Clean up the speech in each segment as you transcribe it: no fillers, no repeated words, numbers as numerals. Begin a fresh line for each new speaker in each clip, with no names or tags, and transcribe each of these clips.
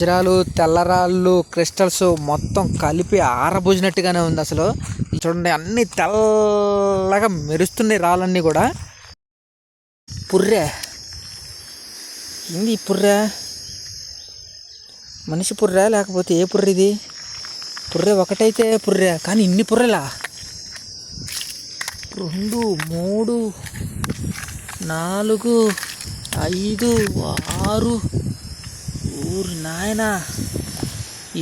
వజ్రాలు, తెల్లరాళ్ళు, క్రిస్టల్స్ మొత్తం కలిపి ఆరబోసినట్టుగానే ఉంది. అసలు చూడండి, అన్ని తెల్లగా మెరుస్తున్నాయి రాళ్ళన్నీ కూడా. పుర్రె ఏంది? పుర్రె మనిషి పుర్రె లేకపోతే ఏ పుర్రె ఇది? పుర్రె ఒకటైతే పుర్రె, కానీ ఇన్ని పుర్రెలా? 2, 3, 4, 5, 6, ఊరి నాయన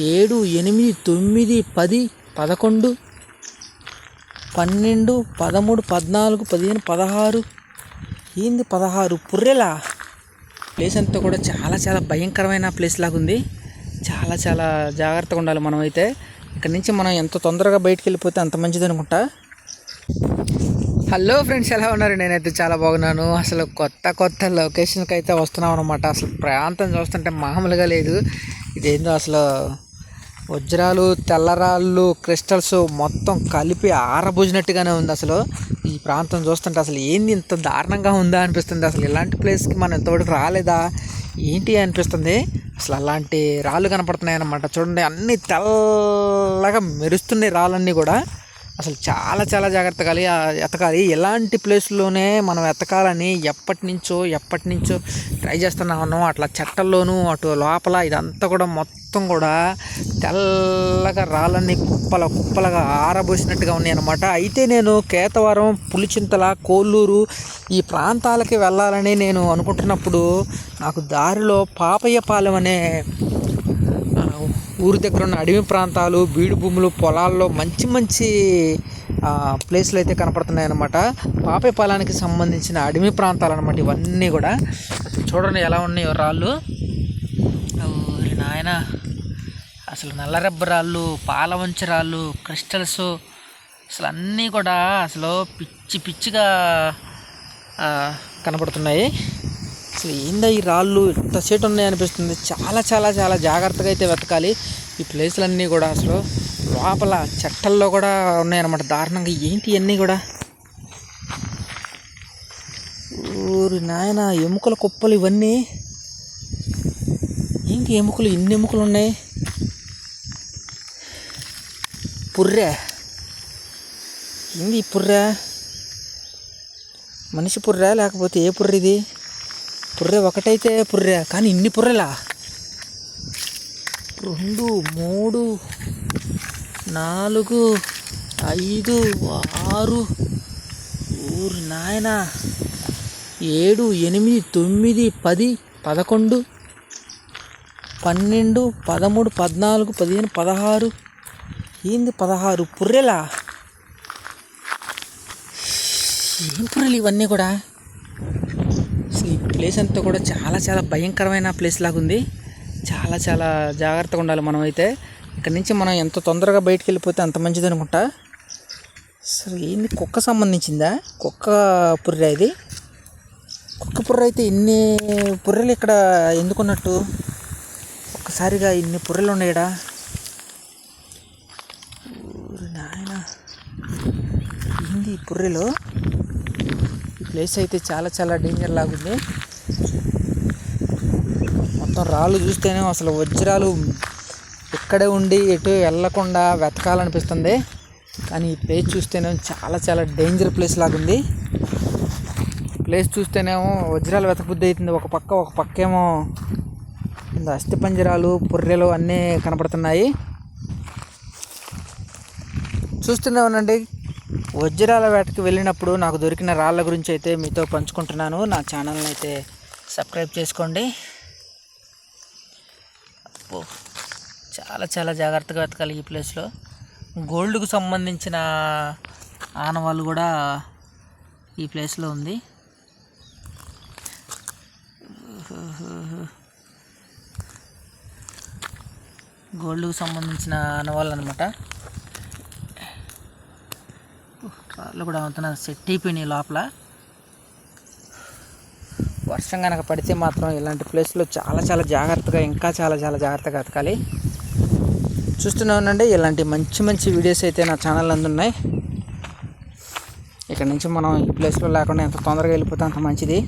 7, 8, 9, 10, 11, 12, 13, 14, 15, 16. ఏంది 16 పుర్రెలా? ప్లేస్ అంతా కూడా చాలా చాలా భయంకరమైన ప్లేస్ లాగా ఉంది. చాలా చాలా జాగ్రత్తగా ఉండాలి మనం అయితే. ఇక్కడి నుంచి మనం ఎంత తొందరగా బయటికి వెళ్ళిపోతే అంత మంచిది అనుకుంటా. హలో ఫ్రెండ్స్, ఎలా ఉన్నారు? నేనైతే చాలా బాగున్నాను. అసలు కొత్త లొకేషన్కి అయితే వస్తున్నాం అనమాట. అసలు ప్రాంతం చూస్తుంటే మామూలుగా లేదు. ఇదేందో అసలు వజ్రాలు, తెల్లరాళ్ళు, క్రిస్టల్స్ మొత్తం కలిపి ఆరబోసినట్టుగానే ఉంది. అసలు ఈ ప్రాంతం చూస్తుంటే అసలు ఏంది ఇంత దారుణంగా ఉందా అనిపిస్తుంది. అసలు ఇలాంటి ప్లేస్కి మనం ఇంతవరకు రాలేదా ఏంటి అనిపిస్తుంది. అసలు అలాంటి రాళ్ళు కనపడుతున్నాయి అన్నమాట. చూడండి, అన్నీ తెల్లగా మెరుస్తున్నాయి రాళ్ళన్నీ కూడా. అసలు చాలా చాలా జాగ్రత్తగా ఎతకాలి. ఎలాంటి ప్లేస్లోనే మనం ఎతకాలని ఎప్పటి నుంచో ట్రై చేస్తున్నాను. అట్లా చెట్టల్లోనూ అటు లోపల ఇదంతా కూడా మొత్తం కూడా తెల్లగా రాళ్ళన్నీ కుప్పలుగా ఆరబోసినట్టుగా ఉన్నాయి అన్నమాట. అయితే నేను కేతవరం, పులిచింతల, కోల్లూరు ఈ ప్రాంతాలకి వెళ్ళాలని నేను అనుకుంటున్నప్పుడు నాకు దారిలో పాపయ్యపాలెం అనే ఊరి దగ్గర ఉన్న అడవి ప్రాంతాలు, బీడు భూములు, పొలాల్లో మంచి ప్లేస్లు అయితే కనపడుతున్నాయి అన్నమాట. పాపయ్యపాలెంకి సంబంధించిన అడవి ప్రాంతాలు అన్నమాట ఇవన్నీ కూడా. చూడండి ఎలా ఉన్నాయో రాళ్ళు. నాయన అసలు నల్లరెబ్బ రాళ్ళు, పాలవంచ రాళ్ళు, క్రిస్టల్స్ అసలు అన్నీ కూడా అసలు పిచ్చిగా కనపడుతున్నాయి. అసలు ఏందా ఈ రాళ్ళు ఇంత సేటు ఉన్నాయి అనిపిస్తుంది. చాలా చాలా చాలా జాగ్రత్తగా అయితే వెతకాలి ఈ ప్లేస్లన్నీ కూడా. అసలు లోపల చెట్టల్లో కూడా ఉన్నాయన్నమాట దారుణంగా. ఏంటి ఇవన్నీ కూడా? ఊరి నాయన ఎముకల కుప్పలు ఇవన్నీ. ఏంటి ఎముకలు? ఇన్ని ఎముకలు ఉన్నాయి. పుర్రె ఏంది ఈ పుర్రె? మనిషి పుర్రె లేకపోతే ఏ పుర్రె ఇది? పుర్రె ఒకటైతే పుర్రె, కానీ ఇన్ని పుర్రెలా? 2, 3, 4, 5, 6, ఊరి నాయన 7, 8, 9, 10, 11, 12, 13, 14, 15, 16. ఏంది 16 పుర్రెలా? ఏం పుర్రెలు ఇవన్నీ కూడా? అసలు ఈ ప్లేస్ అంతా కూడా చాలా చాలా భయంకరమైన ప్లేస్ లాగా ఉంది. చాలా చాలా జాగ్రత్తగా ఉండాలి మనం అయితే. ఇక్కడి నుంచి మనం ఎంత తొందరగా బయటికి వెళ్ళిపోతే అంత మంచిది అనుకుంటా. అసలు ఏంది? కుక్క సంబంధించిందా? కుక్క పుర్రె ఇది? కుక్క పుర్రె అయితే ఇన్ని పుర్రెలు ఇక్కడ ఎందుకున్నట్టు? ఒక్కసారిగా ఇన్ని పుర్రెలు ఉన్నాయడా? నాయన ఏంది ఈ పుర్రెలు? ఈ ప్లేస్ అయితే చాలా చాలా డేంజర్ లాగుంది. మొత్తం రాళ్ళు చూస్తేనే అసలు వజ్రాలు ఇక్కడే ఉండి ఎటు వెళ్ళకుండా వెతకాలనిపిస్తుంది. కానీ ఈ ప్లేస్ చూస్తేనే చాలా చాలా డేంజర్ ప్లేస్ లాగుంది. ప్లేస్ చూస్తేనేమో వజ్రాలు వెతకబుద్ధి అవుతుంది. ఒక పక్క ఏమో అస్థిపంజరాలు, పుర్రెలు అన్నీ కనపడుతున్నాయి. చూస్తూనే ఉండండి. వజ్రాల వేటకి వెళ్ళినప్పుడు నాకు దొరికిన రాళ్ళ గురించి అయితే మీతో పంచుకుంటున్నాను. నా ఛానల్ని అయితే సబ్స్క్రైబ్ చేసుకోండి. చాలా చాలా జాగ్రత్తగా వెతకాలి ఈ ప్లేస్లో. గోల్డ్కు సంబంధించిన ఆనవాళ్ళు కూడా ఈ ప్లేస్లో ఉంది. గోల్డ్కు సంబంధించిన ఆనవాళ్ళు అనమాట. రాళ్ళు కూడా అవుతున్నా సెట్ అయిపోయినాయి లోపల. వర్షం కనుక పడితే మాత్రం ఇలాంటి ప్లేస్లో చాలా చాలా జాగ్రత్తగా, ఇంకా చాలా చాలా జాగ్రత్తగా ఎతకాలి. చూస్తూనే ఉండండి. ఇలాంటి మంచి వీడియోస్ అయితే నా ఛానల్ అందున్నాయి. ఇక్కడ నుంచి మనం ఈ ప్లేస్లో లేకుండా ఎంత తొందరగా వెళ్ళిపోతే అంత మంచిది.